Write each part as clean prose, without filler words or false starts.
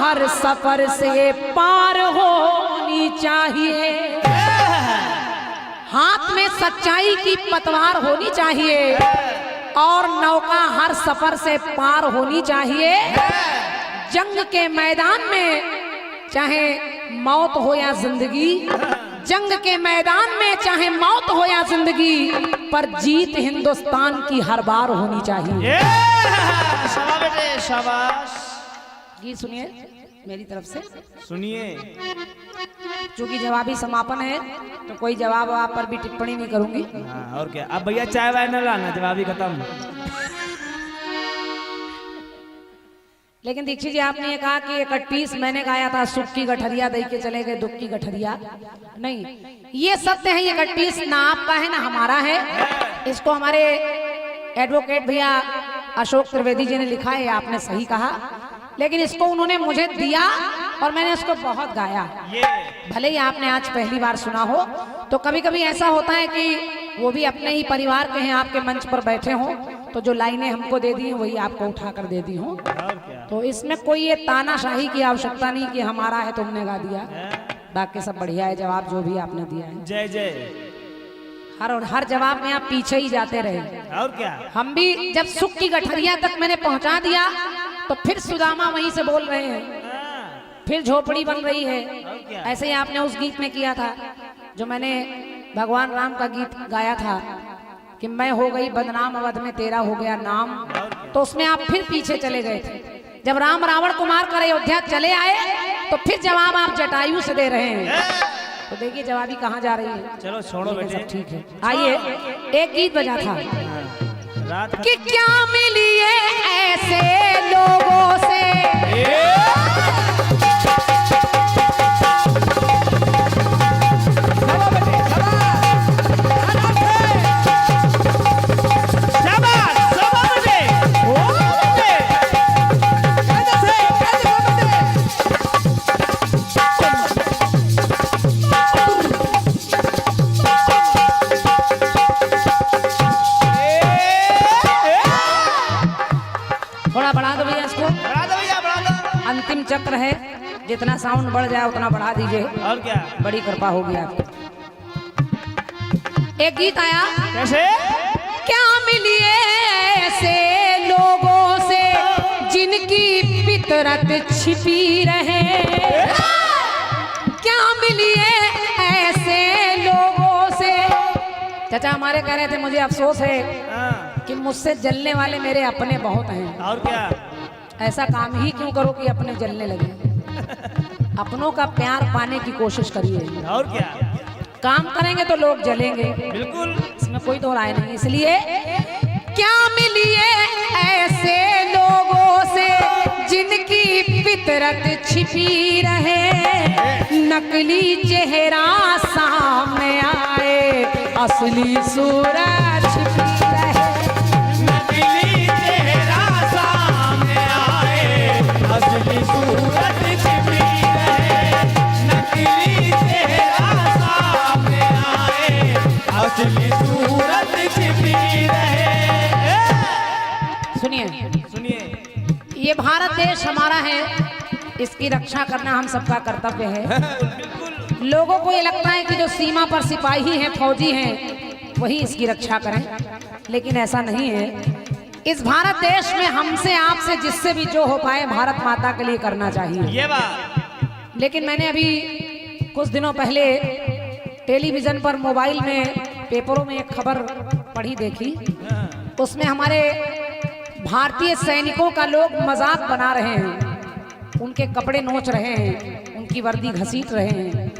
हर सफर से पार होनी चाहिए। हाथ में सच्चाई की पतवार होनी चाहिए और नौका हर सफर से पार होनी चाहिए। जंग के मैदान में चाहे मौत हो या जिंदगी, जंग के मैदान में चाहे मौत हो या जिंदगी, पर जीत हिंदुस्तान की हर बार होनी चाहिए। शाबाश बेटे शाबाश। गीत सुनिए मेरी तरफ से, सुनिए। चूंकि जवाबी समापन है तो कोई जवाब आप पर भी टिप्पणी नहीं करूंगी। हाँ, और क्या। अब भैया चाय वाय न लाना, जवाबी खत्म। लेकिन दीक्षित जी आपने ये कहा कि 31 मैंने गाया था, सुख की गठरिया दे के चले गए दुख की गठरिया। नहीं, ये सत्य है, ये 31 ना आपका है ना हमारा है। इसको हमारे एडवोकेट भैया अशोक त्रिवेदी जी ने लिखा है, आपने सही कहा। लेकिन इसको उन्होंने मुझे दिया और मैंने इसको बहुत गाया। भले ही आपने आज पहली बार सुना हो, तो कभी कभी ऐसा होता है कि वो भी अपने ही परिवार के हैं, आपके मंच पर बैठे हों, तो जो लाइनें हमको दे दी हैं वही आपको उठा कर दे दी हूँ। तो इसमें कोई ये तानाशाही की आवश्यकता नहीं कि हमारा है तुमने गा दिया। बाकी सब बढ़िया है, जवाब जो भी आपने दिया है। जय जय। हर जवाब में आप पीछे ही जाते रहे। और क्या। हम भी जब सुख की गठरिया तक मैंने पहुंचा दिया तो फिर सुदामा वहीं से बोल रहे हैं, फिर झोपड़ी बन रही है। ऐसे ही आपने उस गीत में किया था जो मैंने भगवान राम का गीत गाया था कि मैं हो गई बदनाम अवध में तेरा हो गया नाम, तो उसमें आप फिर पीछे चले गए थे। जब राम रावण को मार कर अयोध्या चले आए तो फिर जवाब आप जटायु से दे रहे हैं। तो देखिए जवाबी कहाँ जा रही है। चलो छोड़ो बेटे, ठीक है। आइए, एक गीत बजा था रात कि क्या मिलिए ऐसे लोगों से, अंतिम चक्र है, जितना साउंड बढ़ जाए उतना बढ़ा दीजिए। और क्या, बड़ी कृपा होगी आपकी। एक गीत आया कैसे, क्या मिलिए ऐसे लोगों से जिनकी फितरत छिपी रहे, क्या मिलिए ऐसे लोगों से। चाचा हमारे कह रहे थे मुझे अफसोस है कि मुझसे जलने वाले मेरे अपने बहुत हैं। और क्या, ऐसा काम ही क्यों करो कि अपने जलने लगे। अपनों का प्यार पाने की कोशिश करिए। और क्या, काम करेंगे तो लोग जलेंगे, बिल्कुल, इसमें कोई दो राय नहीं। इसलिए क्या मिलिए ऐसे लोगों से जिनकी फितरत छिपी रहे, नकली चेहरा सामने आए असली सूरत छिपी रहे, नकली चेहरा सामने आए असली सूरत छिपी रहे, नकली चेहरा सामने आए असली सूरत छिपी रहे। सुनिए सुनिए, ये भारत देश हमारा है, इसकी रक्षा करना हम सबका कर्तव्य है। लोगों को ये लगता है कि जो सीमा पर सिपाही हैं, फौजी हैं, वही इसकी रक्षा करें, लेकिन ऐसा नहीं है। इस भारत देश में हमसे आपसे जिससे भी जो हो पाए भारत माता के लिए करना चाहिए, ये बात। लेकिन मैंने अभी कुछ दिनों पहले टेलीविजन पर, मोबाइल में, पेपरों में एक खबर पढ़ी देखी। उसमें हमारे भारतीय सैनिकों का लोग मजाक बना रहे हैं, उनके कपड़े नोच रहे हैं, उनकी वर्दी घसीट रहे हैं,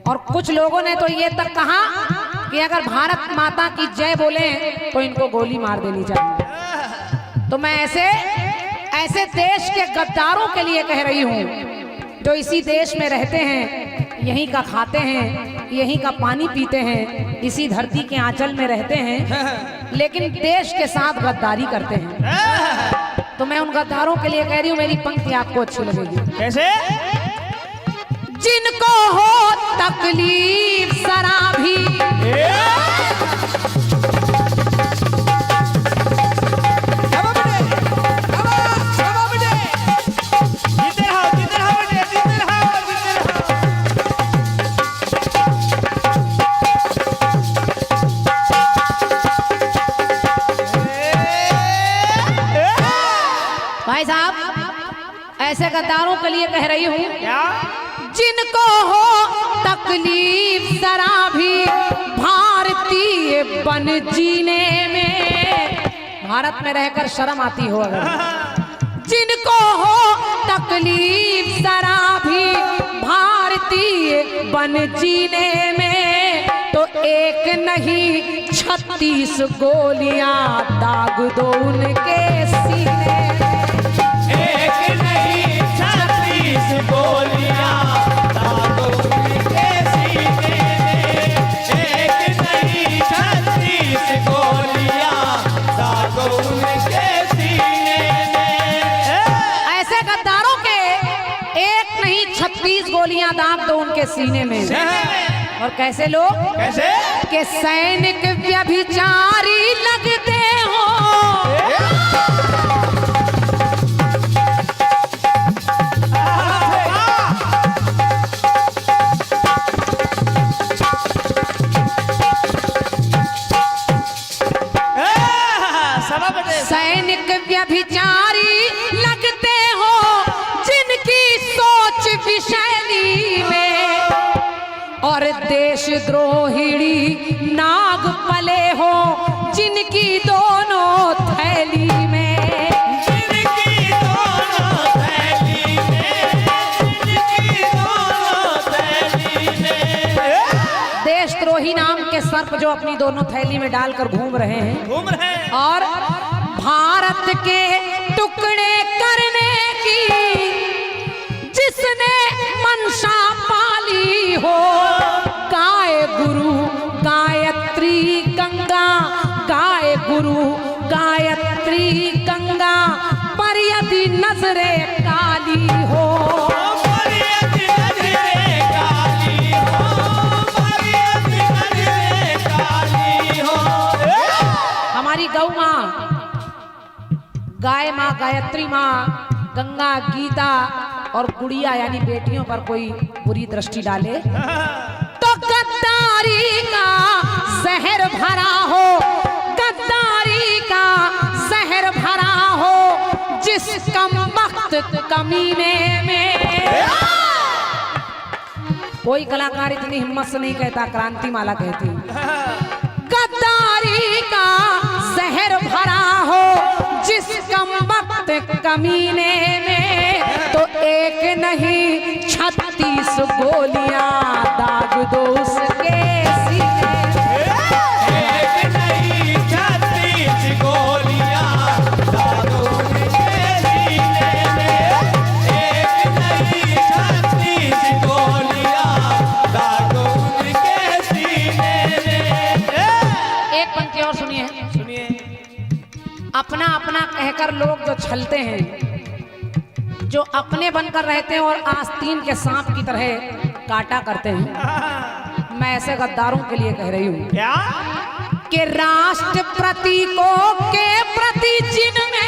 और कुछ लोगों ने तो ये तक कहा कि अगर भारत माता की जय बोले तो इनको गोली मार देनी चाहिए। तो मैं ऐसे देश के गद्दारों के लिए कह रही हूँ जो इसी देश में रहते हैं, यहीं का खाते हैं, यहीं का पानी पीते हैं, इसी धरती के आंचल में रहते हैं, लेकिन देश के साथ गद्दारी करते हैं। तो मैं उन गद्दारों के लिए कह रही हूँ, मेरी पंक्ति आपको अच्छी लगेगी। कैसे, जिनको हो तकलीफ जरा भी, भाई साहब ऐसे गद्दारों के लिए कह रही हूँ क्या? जिनको हो तकलीफ जरा भी भारतीय बन जीने में, भारत में रहकर शर्म आती हो अगर, जिनको हो तकलीफ जरा भी भारतीय बन जीने में, तो एक नहीं 36 गोलियां दाग दो उनके सीने में। एक नहीं 36 गोलियां दाग दो उनके सीने में। एक नहीं 36 गोलियां दाग दो उनके सीने में। ऐसे गद्दारों के एक नहीं 36 गोलियां दाग दो उनके सीने में। और कैसे लोग? कैसे? के सैनिक व्यभिचारी लगते हो, सैनिक व्यभिचारी लगते हो, जिनकी सोच विषैली में, और देशद्रोहिणी नाग पले हो, जिनकी दोनों थैली में। जिनकी दोनों थैली में, जिनकी दोनों थैली में। देशद्रोही नाम के सर्प जो अपनी दोनों थैली में डालकर घूम रहे हैं, घूम रहे हैं। और भारत के टुकड़े करने की जिसने मंशा पाली हो, गाय गुरु गायत्री गंगा, गाय गुरु गायत्री गंगा, पर यदि नजरे काली हो, पर यदि नजरे काली हो, पर यदि नजरे काली हो। हमारी गौ माँ, गाय माँ, गायत्री माँ, गंगा, गीता और गुड़िया यानी बेटियों पर कोई बुरी दृष्टि डाले तो गद्दारी का जहर भरा हो, गद्दारी का जहर भरा हो, जिस कम वक्त कमीने में। कोई कलाकार इतनी हिम्मत से नहीं कहता, क्रांति माला कहती। गद्दारी का जहर भरा हो, जिस कम वक्त कमीने में, तो एक नहीं 36 गोलियां दाग दो उसके सीने में। एक नहीं 36 गोलियां दाग दो उनके सीने में। एक नहीं 36 गोलियां दाग दो उनके सीने में। एक पंक्ति और सुनिए। सुनिए। अपना अपना कहकर लोग जो छलते हैं, जो अपने बनकर रहते हैं और आस्तीन के सांप की तरह काटा करते हैं, मैं ऐसे गद्दारों के लिए कह रही हूँ क्या? कि राष्ट्र प्रतीकों के प्रति जिनमें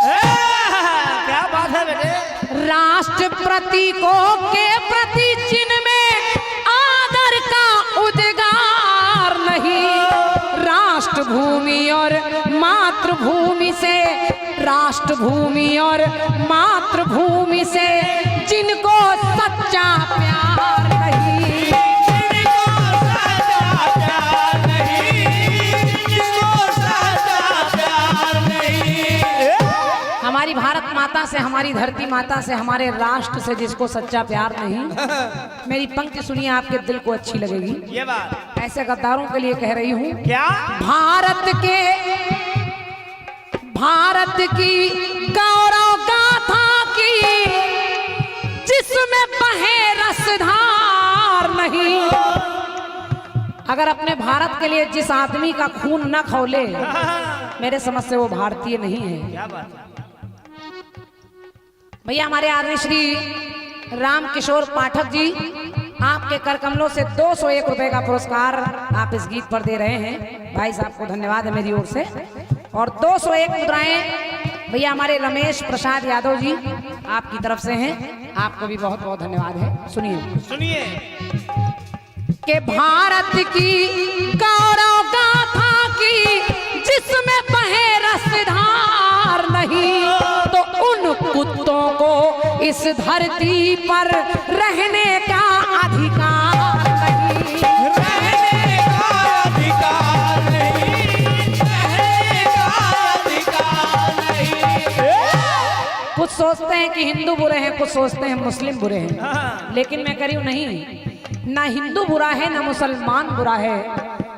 क्या बात है? राष्ट्र प्रतीकों के प्रति जिनमें आदर का उद्गार नहीं, राष्ट्रभूमि और मातृभूमि से, राष्ट्रभूमि और मातृभूमि से जिनको सच्चा प्यार नहीं, जिनको सच्चा प्यार नहीं, जिनको सच्चा प्यार नहीं। हमारी भारत माता से, हमारी धरती माता से, हमारे राष्ट्र से जिसको सच्चा प्यार नहीं, मेरी पंक्ति सुनिए, आपके दिल को अच्छी लगेगी। ये बात ऐसे गद्दारों के लिए कह रही हूँ, क्या? भारत की गौरव गाथा की जिसमें बहे रसधार नहीं। अगर अपने भारत के लिए जिस आदमी का खून न खौले, मेरे समझ से वो भारतीय नहीं है। क्या बात है? भैया हमारे आदरणीय श्री राम किशोर पाठक जी आपके कर कमलों से 201 रुपए का पुरस्कार आप इस गीत पर दे रहे हैं। भाई साहब को धन्यवाद है मेरी ओर से। और 201 मुद्राएं भैया हमारे रमेश प्रसाद यादव जी आपकी तरफ से हैं। आपको भी बहुत बहुत धन्यवाद है। सुनिए सुनिए कि भारत की गौरव गाथा की जिसमें बहे रसधार नहीं, तो उन कुत्तों को इस धरती पर रहने का अधिकार नहीं। रहने का अधिकार नहीं, रहने का अधिकार नहीं। कुछ सोचते हैं कि हिंदू बुरे हैं, कुछ सोचते हैं मुस्लिम बुरे हैं, लेकिन मैं कह रही हूं नहीं, ना हिंदू बुरा है ना मुसलमान बुरा है,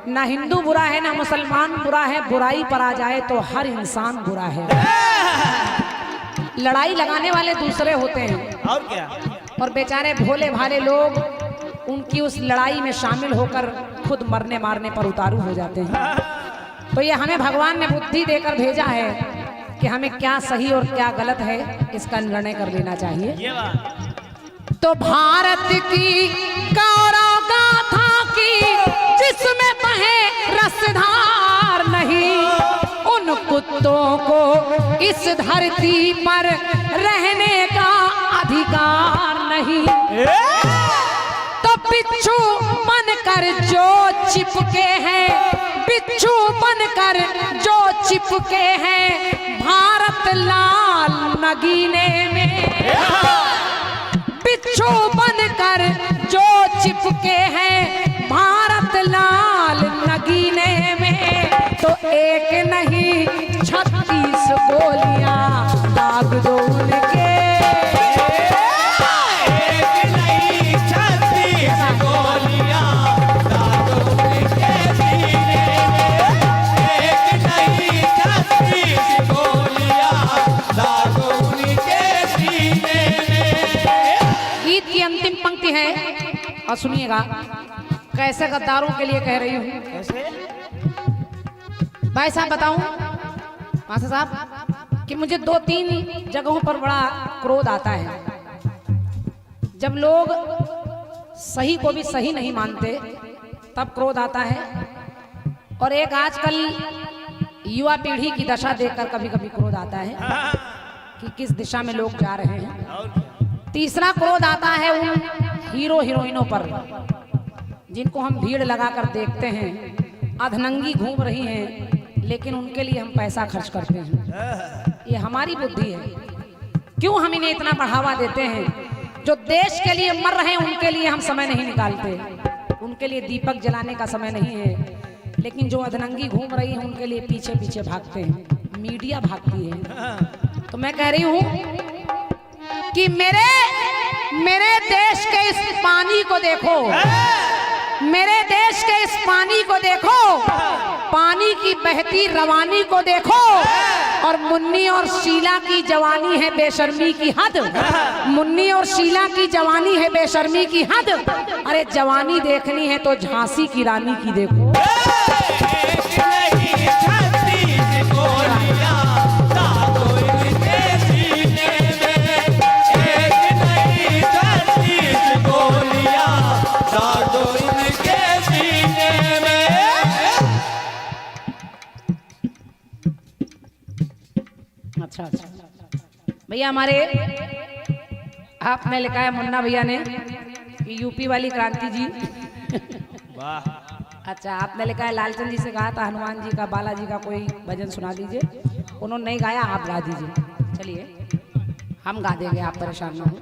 ना हिंदू बुरा है ना मुसलमान बुरा है। बुराई पर आ जाए तो हर इंसान बुरा है। लड़ाई लगाने वाले दूसरे होते हैं और क्या, और बेचारे भोले भाले लोग उनकी उस लड़ाई में शामिल होकर खुद मरने मारने पर उतारू हो जाते हैं। तो ये हमें भगवान ने बुद्धि देकर भेजा है कि हमें क्या सही और क्या गलत है इसका निर्णय कर लेना चाहिए। ये बात तो भारत की गौरव गाथा की जिसमें बहे रसधार नहीं, उन कुत्तों को इस धरती पर रहने का अधिकार नहीं। तो बिच्छू बनकर जो चिपके हैं, बिच्छू बनकर जो चिपके हैं भारत लाल नगीने में, बिच्छू बनकर जो चिपके हैं भारत लाल नगीने में, तो एक नहीं 36 गोलियां दाग दो उनके। एक नहीं 36 गोलियां दाग दो उनके सीने में। एक नहीं 36 गोलियां दाग दो उनके सीने में। गीत की अंतिम पंक्ति है और सुनिएगा, कैसे गद्दारों के लिए कह रही हूँ। कैसे? भाई साहब बताऊं मास्टर साहब कि मुझे 2-3 जगहों पर बड़ा क्रोध आता है। जब लोग सही को भी सही नहीं मानते तब क्रोध आता है, और एक आजकल युवा पीढ़ी की दशा देखकर कभी कभी क्रोध आता है कि किस दिशा में लोग जा रहे हैं। और क्या? तीसरा क्रोध आता है उन हीरो हीरोइनों पर जिनको हम भीड़ लगाकर देखते हैं, अधनंगी घूम रही हैं, लेकिन उनके लिए हम पैसा खर्च करते हैं। ये हमारी बुद्धि है। क्यों हम इन्हें इतना बढ़ावा देते हैं? जो देश के लिए मर रहे हैं उनके लिए हम समय नहीं निकालते, उनके लिए दीपक जलाने का समय नहीं है। लेकिन जो अधनंगी घूम रही है उनके लिए पीछे पीछे भागते हैं, मीडिया भागती है। तो मैं कह रही हूं कि मेरे देश के इस पानी को देखो, मेरे देश के इस पानी को देखो, पानी की बहती रवानी को देखो, और मुन्नी और शीला की जवानी है बेशर्मी की हद। मुन्नी और शीला की जवानी है बेशर्मी की हद। अरे जवानी देखनी है तो झांसी की रानी की देखो। एक नहीं 36 गोलियां दाग दो इनके सीने में। एक नहीं 36 गोलियां दाग दो इनके सीने में। अच्छा अच्छा भैया, हमारे आपने लिखा है मुन्ना भैया ने कि यूपी वाली क्रांति जी। वाह, अच्छा, आपने लिखा है लालचंद जी से कहा था हनुमान जी का, बालाजी का कोई भजन सुना दीजिए। उन्होंने नहीं गाया, आप गा दीजिए। चलिए हम गा देंगे, आप परेशान ना हो।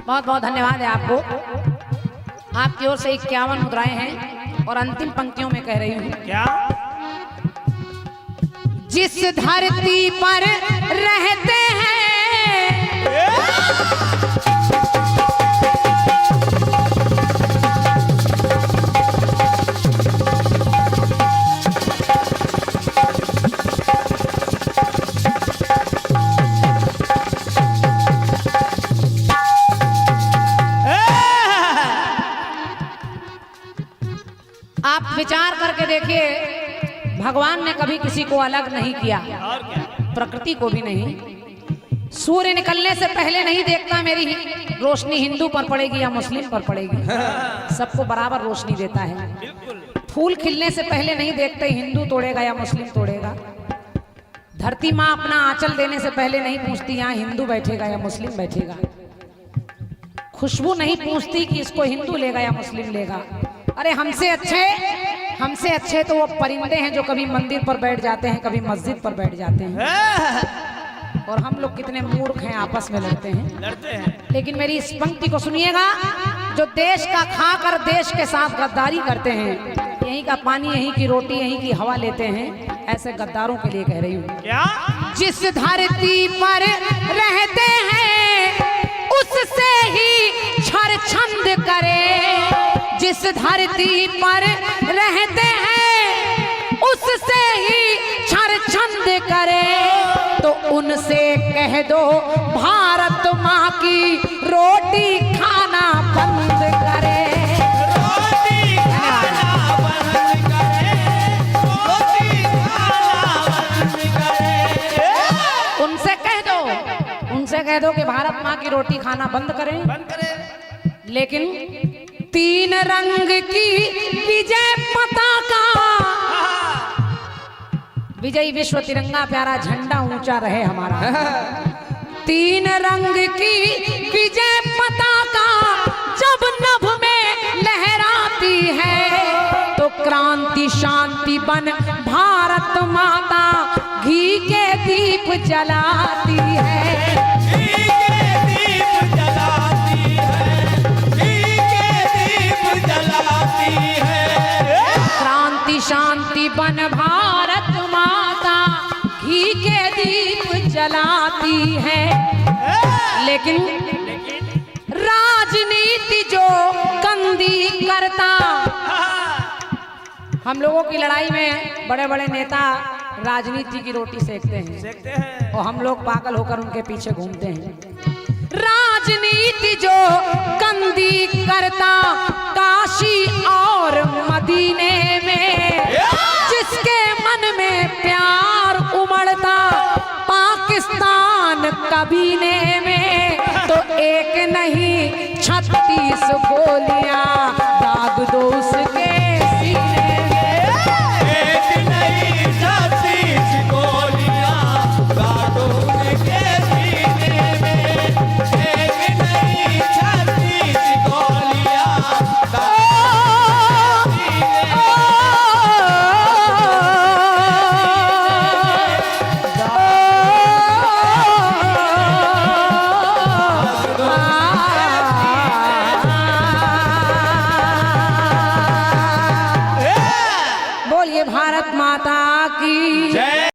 बहुत बहुत धन्यवाद है आपको। आपकी ओर से 51 मुद्राएं हैं और अंतिम पंक्तियों में कह रही हूँ, क्या? जिस धरती पर रहते हैं आप विचार करके देखिए, भगवान ने कभी किसी को अलग नहीं किया, और क्या? प्रकृति को भी नहीं। सूर्य निकलने से पहले नहीं देखता मेरी रोशनी हिंदू पर पड़ेगी या मुस्लिम पर पड़ेगी, सबको बराबर रोशनी देता है। फूल खिलने से पहले नहीं देखते हिंदू तोड़ेगा या मुस्लिम तोड़ेगा। धरती माँ अपना आंचल देने से पहले नहीं पूछती यहाँ हिंदू बैठेगा या मुस्लिम बैठेगा। खुशबू नहीं पूछती कि इसको हिंदू लेगा या मुस्लिम लेगा। अरे हमसे अच्छे तो वो परिंदे हैं जो कभी मंदिर पर बैठ जाते हैं, कभी मस्जिद पर बैठ जाते हैं। और हम लोग कितने मूर्ख हैं, आपस में लड़ते हैं। लेकिन मेरी इस पंक्ति को सुनिएगा, जो देश का खाकर देश के साथ गद्दारी करते हैं, यहीं का पानी यहीं की रोटी यहीं की हवा लेते हैं, ऐसे गद्दारों के लिए कह रही हूँ। क्या? जिस धरती पर रहते हैं उससे ही छरछंद करे, जिस धरती पर रहते हैं उससे ही छरछंद करे, तो उनसे कह दो भारत माँ की रोटी खाना बंद करे। रोटी खाना बंद करे, रोटी खाना बंद करे। उनसे कह दो कि भारत माँ की रोटी खाना बंद करें। बंद करे। लेकिन 3 रंग की विजय पताका, विजयी विश्व तिरंगा प्यारा झंडा ऊंचा रहे हमारा। 3 रंग की विजय पताका जब नभ में लहराती है, तो क्रांति शांति बन भारत माता घी के दीप जलाती है। घी के दीप जलाती है, घी के दीप जलाती है। क्रांति शांति बन भारत माता घी के दीप जलाती है। लेकिन राजनीति जो गंदी करता, हम लोगों की लड़ाई में बड़े बड़े नेता राजनीति की रोटी सेकते हैं और हम लोग पागल होकर उनके पीछे घूमते हैं। राजनीति जो गंदी करता, काशी और मदीने में जिसके मन में प्यार उमड़ता, पाकिस्तान कबीने में, तो एक नहीं 36 गोलियां दाग दो उसके सीने में। एक नहीं 36 गोलियां काटो उनके सीने में। एक नहीं 36 गोलियां काटो उनके बोलिए भारत माता की जय।